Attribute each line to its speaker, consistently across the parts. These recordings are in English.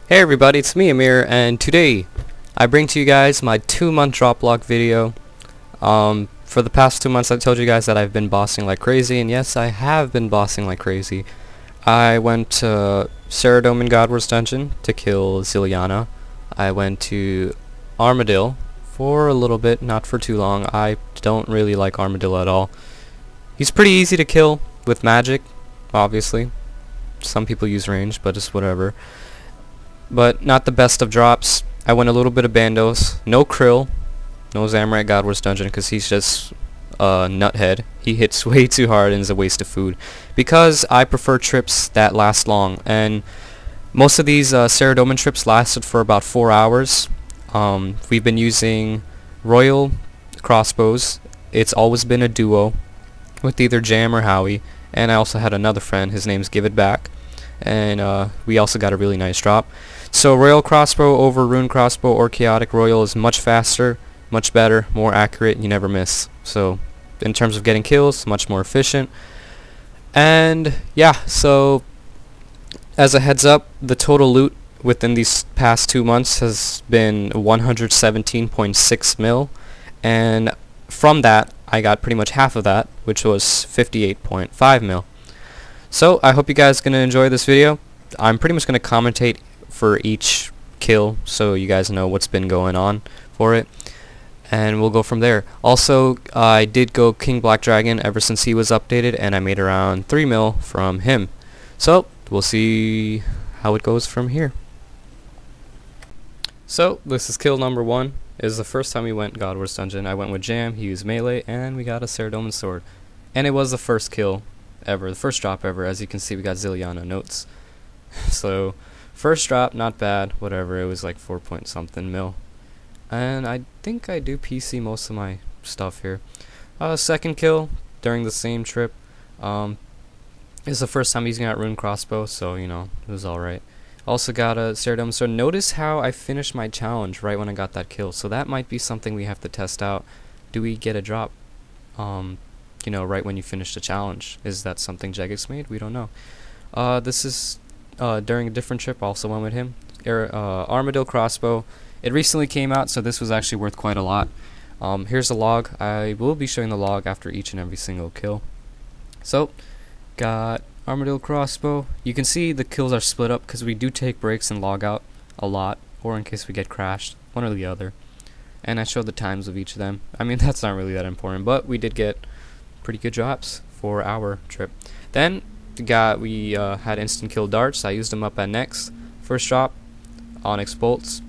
Speaker 1: Hey everybody, it's me, Amir, and today I bring to you guys my 2-month drop log video. For the past 2 months I told you guys that I've been bossing like crazy, and yes, I have been bossing like crazy. I went to Casaea in Godward's Dungeon to kill Zilyana. I went to Armadillo for a little bit, not for too long. I don't really like Armadillo at all. He's pretty easy to kill with magic, obviously. Some people use range, but it's whatever. But not the best of drops. I went a little bit of Bandos. No Krill. No Zamorak Godward's Dungeon because he's just a nuthead. He hits way too hard and is a waste of food. Because I prefer trips that last long. And most of these Casaea trips lasted for about 4 hours. We've been using Royal crossbows. It's always been a duo with either Jam or Hawi. And I also had another friend. His name's Give It Back. And we also got a really nice drop. So Royal crossbow over rune crossbow or chaotic royal is much faster, much better, more accurate, you never miss. So in terms of getting kills, much more efficient. And yeah, so as a heads up, the total loot within these past 2 months has been 117.6 mil, and from that I got pretty much half of that, which was 58.5 mil. So I hope you guys are going to enjoy this video. I'm pretty much going to commentate for each kill so you guys know what's been going on for it, and we'll go from there. Also, I did go King Black Dragon ever since he was updated, and I made around 3 mil from him. So we'll see how it goes from here. So this is kill number 1. It was the first time we went Godward's Dungeon. I went with Jam, he used melee, and we got a Casaea sword. And it was the first kill ever, the first drop ever. As you can see, we got Zilyana notes. So first drop, not bad, whatever. It was like 4 point something mil, and I think I do PC most of my stuff here. Second kill during the same trip. It's the first time using that rune crossbow, so you know it was all right. Also got a Casaea sword. Notice how I finished my challenge right when I got that kill, so that might be something we have to test out. Do we get a drop you know, right when you finish the challenge? Is that something Jagex made? We don't know. This is during a different trip, also went with him. Armadillo crossbow. It recently came out, so this was actually worth quite a lot. Here's the log. I will be showing the log after each and every single kill. So, got Armadillo crossbow. You can see the kills are split up because we do take breaks and log out a lot, or in case we get crashed, one or the other. And I showed the times of each of them. I mean, that's not really that important, but we did get pretty good drops for our trip. Then we had instant kill darts. I used them up at next. First drop, onyx bolts.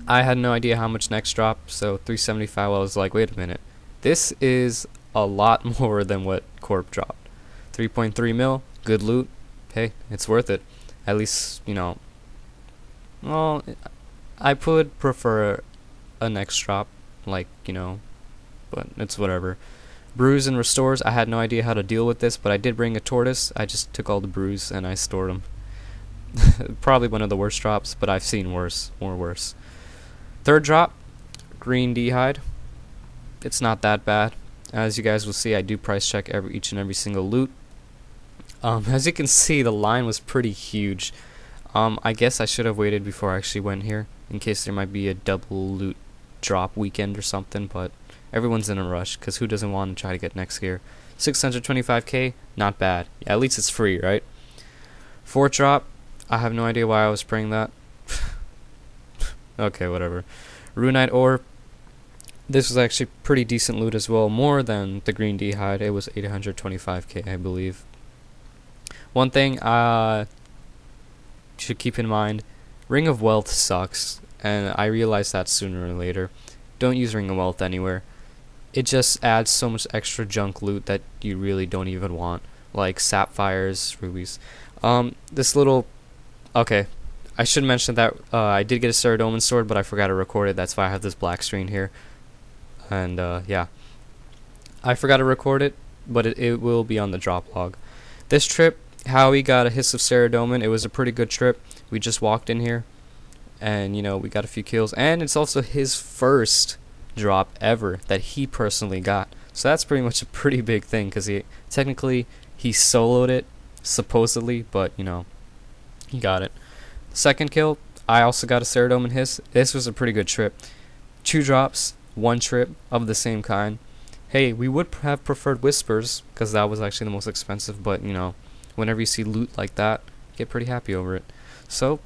Speaker 1: I had no idea how much next drop, so 375. I was like, wait a minute, this is a lot more than what Corp dropped. 3.3 mil, good loot. Hey, it's worth it. At least, you know. Well, I would prefer a next drop, like, you know, but it's whatever. Brews and restores. I had no idea how to deal with this, but I did bring a tortoise. I just took all the brews and I stored them. Probably one of the worst drops, but I've seen worse, more worse. Third drop, green d'hide. It's not that bad. As you guys will see, I do price check each and every single loot. As you can see, the line was pretty huge. I guess I should have waited before I actually went here, in case there might be a double loot drop weekend or something, but everyone's in a rush, because who doesn't want to try to get next gear? 625k, not bad. Yeah, at least it's free, right? Fourth drop, I have no idea why I was spraying that. Okay, whatever. Runite ore. This was actually pretty decent loot as well, more than the green d'hide. It was 825k, I believe. One thing I should keep in mind, Ring of Wealth sucks, and I realized that sooner or later. Don't use Ring of Wealth anywhere. It just adds so much extra junk loot that you really don't even want, like sapphires, rubies. This little, okay, I should mention that I did get a Casaea sword, but I forgot to record it. That's why I have this black screen here. And yeah, I forgot to record it, but it will be on the drop log. This trip, Hawi got a hiss of Casaea. It was a pretty good trip. We just walked in here, and you know, we got a few kills, and it's also his first drop ever that he personally got, so that's pretty much a pretty big thing, because he soloed it supposedly, but you know, he got it. Second kill, I also got a Ceradomin Hiss. This was a pretty good trip. 2 drops, 1 trip of the same kind. Hey, we would have preferred Whispers, because that was actually the most expensive, but, you know, whenever you see loot like that, get pretty happy over it. So,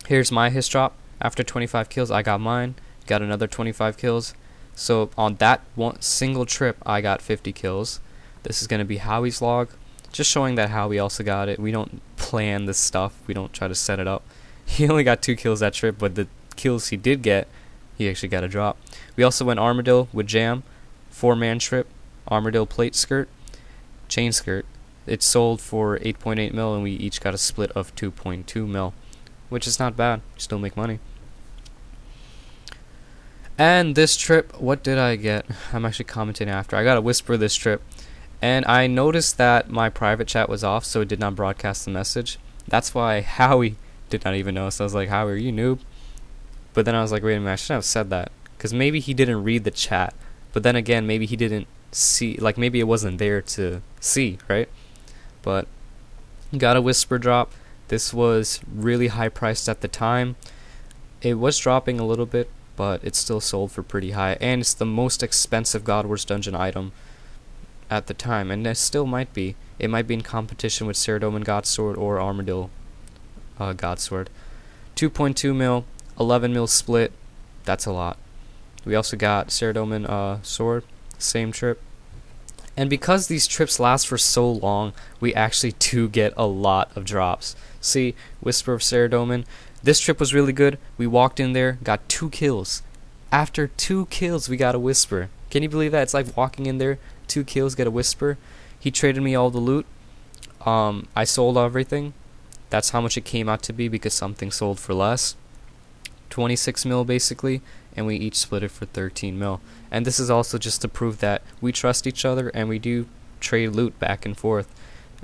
Speaker 1: here's my Hiss drop. After 25 kills, I got mine. Got another 25 kills. So, on that one single trip, I got 50 kills. This is going to be Hawi's log. Just showing that Hawi also got it. We don't plan this stuff. We don't try to set it up. He only got 2 kills that trip, but the kills he did get, he actually got a drop. We also went Armadillo with Jam. 4-man trip. Armadillo plate skirt. Chain skirt. It sold for 8.8 mil, and we each got a split of 2.2 mil. Which is not bad. Still make money. And this trip, what did I get? I'm actually commenting after. I got a Whisper this trip. And I noticed that my private chat was off, so it did not broadcast the message. That's why Hawi did not even know. So I was like, Hawi, are you noob? But then I was like, wait a minute, I shouldn't have said that. Because maybe he didn't read the chat. But then again, maybe he didn't see, like maybe it wasn't there to see, right? But got a Whisper drop. This was really high priced at the time. It was dropping a little bit, but it still sold for pretty high. And it's the most expensive God Wars Dungeon item at the time, and it still might be. It might be in competition with Ceradomin Godsword or Armadillo Godsword. 2.2 mil, 11 mil split. That's a lot. We also got Ceradomin sword, same trip. And because these trips last for so long, we actually do get a lot of drops. See, Whisper of Ceradomin. This trip was really good. We walked in there, got 2 kills. After 2 kills, we got a Whisper. Can you believe that? It's like walking in there, 2 kills, get a Whisper. He traded me all the loot. I sold everything. That's how much it came out to be because something sold for less. 26 mil basically, and we each split it for 13 mil. And this is also just to prove that we trust each other and we do trade loot back and forth.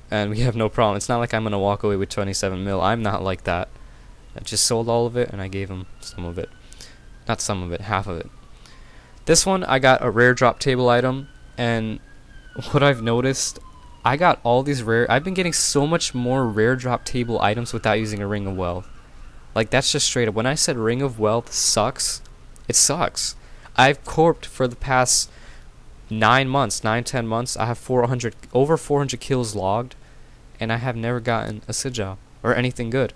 Speaker 1: And we have no problem. It's not like I'm going to walk away with 27 mil. I'm not like that. I just sold all of it and I gave him some of it. Not some of it, half of it. This one, I got a rare drop table item, and what I've noticed, I got all these rare, I've been getting so much more rare drop table items without using a Ring of Wealth. Like, that's just straight up. When I said Ring of Wealth sucks, it sucks. I've corped for the past 9 months, 10 months. I have over 400 kills logged, and I have never gotten a Sijab or anything good.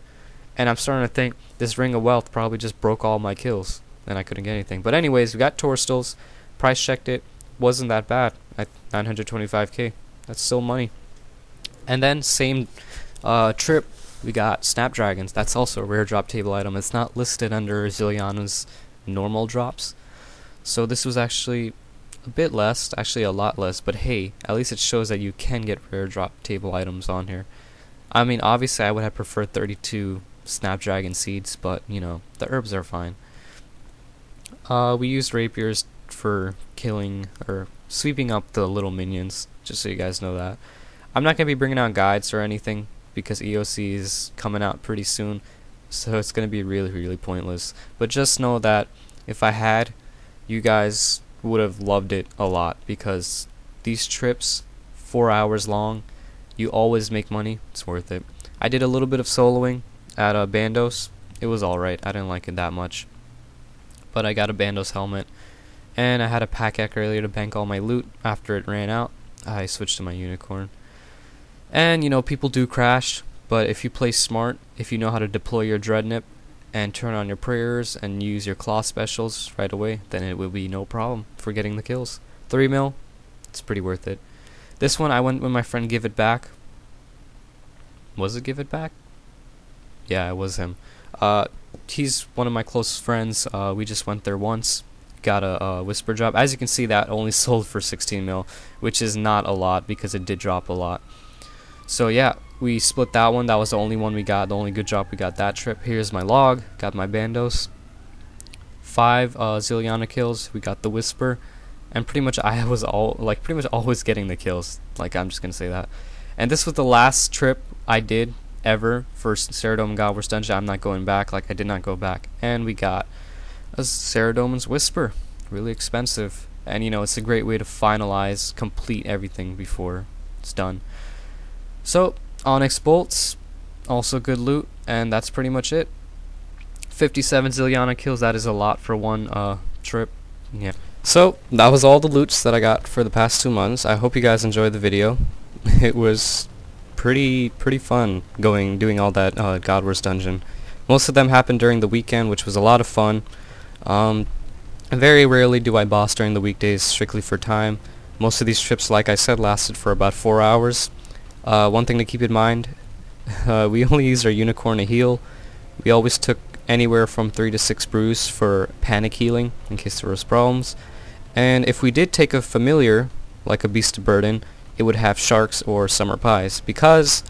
Speaker 1: And I'm starting to think this Ring of Wealth probably just broke all my kills, and I couldn't get anything. But anyways, we got Torstals, price checked it, wasn't that bad at 925k. That's still money. And then same trip, we got Snapdragons. That's also a rare drop table item. It's not listed under Zilyana's normal drops. So this was actually a bit less, actually a lot less, but hey, at least it shows that you can get rare drop table items on here. I mean, obviously I would have preferred 32 Snapdragon seeds, but you know, the herbs are fine. We used rapiers for killing or sweeping up the little minions, just so you guys know that. I'm not going to be bringing out guides or anything because EOC is coming out pretty soon, so it's going to be really, really pointless. But just know that if I had, you guys would have loved it a lot because these trips, 4 hours long, you always make money. It's worth it. I did a little bit of soloing at Bandos. It was alright. I didn't like it that much. But I got a Bandos helmet. And I had a pack hack earlier to bank all my loot. After it ran out, I switched to my unicorn. And, you know, people do crash. But if you play smart, if you know how to deploy your Dreadnought and turn on your prayers and use your claw specials right away, then it will be no problem for getting the kills. 3 mil, it's pretty worth it. This one, I went with my friend Give It Back. Was it Give It Back? Yeah, it was him. He's one of my close friends. We just went there once. Got a Whisper drop. As you can see, that only sold for 16 mil, which is not a lot because it did drop a lot. So yeah, we split that one. That was the only one we got, the only good drop we got that trip. Here's my log. Got my Bandos. 5 Zilyana kills. We got the Whisper. And pretty much I was pretty much always getting the kills. Like, I'm just gonna say that. And this was the last trip I did ever for Ceradomin God Wars Dungeon. I'm not going back. Like, I did not go back. And we got a Ceradomin's Whisper. Really expensive. And you know, it's a great way to finalize, complete everything before it's done. So, Onyx Bolts, also good loot, and that's pretty much it. 57 Zilyana kills, that is a lot for one trip. Yeah. So that was all the loots that I got for the past 2 months. I hope you guys enjoyed the video. It was pretty fun doing all that God Wars dungeon. Most of them happened during the weekend, which was a lot of fun. Very rarely do I boss during the weekdays strictly for time. Most of these trips, like I said, lasted for about 4 hours. One thing to keep in mind, we only used our unicorn to heal. We always took anywhere from 3 to 6 brews for panic healing in case there was problems. And if we did take a familiar, like a beast of burden, it would have sharks or summer pies. Because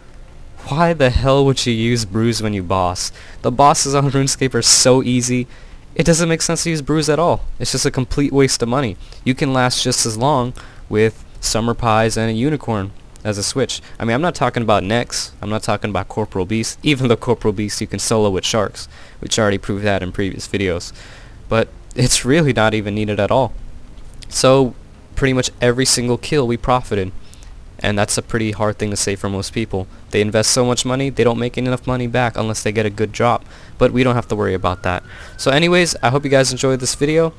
Speaker 1: why the hell would you use brews when you boss? The bosses on RuneScape are so easy. It doesn't make sense to use brews at all. It's just a complete waste of money. You can last just as long with summer pies and a unicorn as a switch. I mean, I'm not talking about necks. I'm not talking about corporal beasts. Even the corporal beast you can solo with sharks, which I already proved that in previous videos. But it's really not even needed at all. So pretty much every single kill we profited. And that's a pretty hard thing to say for most people. They invest so much money, they don't make enough money back unless they get a good drop. But we don't have to worry about that. So anyways, I hope you guys enjoyed this video.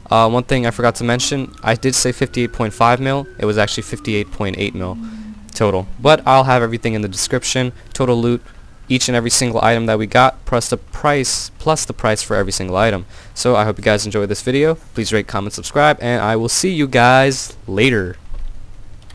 Speaker 1: One thing I forgot to mention, I did say 58.5 mil. It was actually 58.8 mil total. But I'll have everything in the description. Total loot, each and every single item that we got, plus the price for every single item. So I hope you guys enjoyed this video. Please rate, comment, subscribe, and I will see you guys later.